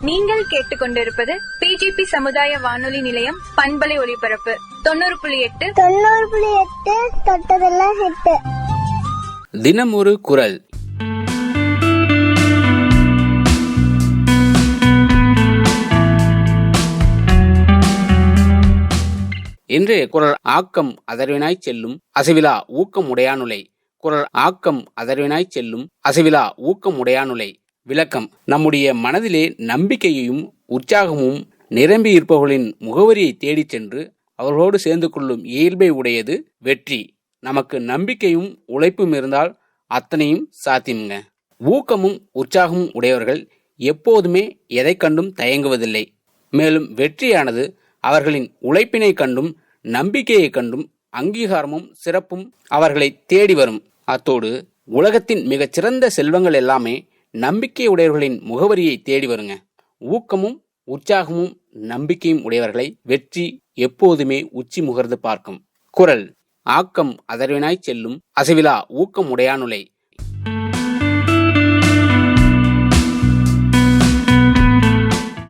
நீங்கள் கேட்டுக்கொண்டிருப்பது பிஜிபி சமுதாய வானொலி நிலையம் பண்பலை ஒலிபரப்பு 90.8 தொட்டதெல்லாம் ஹிட். தினம் ஒரு குரல். இன்றைய குரல் ஆக்கம் அதர்வினாய் செல்லும் அசைவிலா ஊக்கம் உடையானுலை. குரல் ஆக்கம் அதர்வினாய் செல்லும் அசைவிலா ஊக்கம் உடையானுலை. விளக்கம்: நம்முடைய மனதிலே நம்பிக்கையையும் உற்சாகமும் நிரம்பி இருப்பவர்களின் முகவரியை தேடிச் சென்று அவர்களோடு சேர்ந்து கொள்ளும் இயல்பை உடையது வெற்றி. நமக்கு நம்பிக்கையும் உழைப்பும் இருந்தால் அத்தனையும் சாத்தியமுங்க. ஊக்கமும் உற்சாகமும் உடையவர்கள் எப்போதுமே எதை கண்டும் தயங்குவதில்லை. மேலும் வெற்றியானது அவர்களின் உழைப்பினை கண்டும் நம்பிக்கையை கண்டும் அங்கீகாரமும் சிறப்பும் அவர்களை தேடி வரும். அத்தோடு உலகத்தின் மிகச்சிறந்த செல்வங்கள் எல்லாமே நம்பிக்கை உடையவர்களின் முகவரியை தேடி வருங்க. ஊக்கமும் உற்சாகமும் நம்பிக்கையும் உடையவர்களை வெற்றி எப்போதுமே உச்சி முகர்ந்து பார்க்கும். குரல் ஆக்கம் அதர்வினாய் செல்லும் அசைவிலா ஊக்கம் உடையானுலை.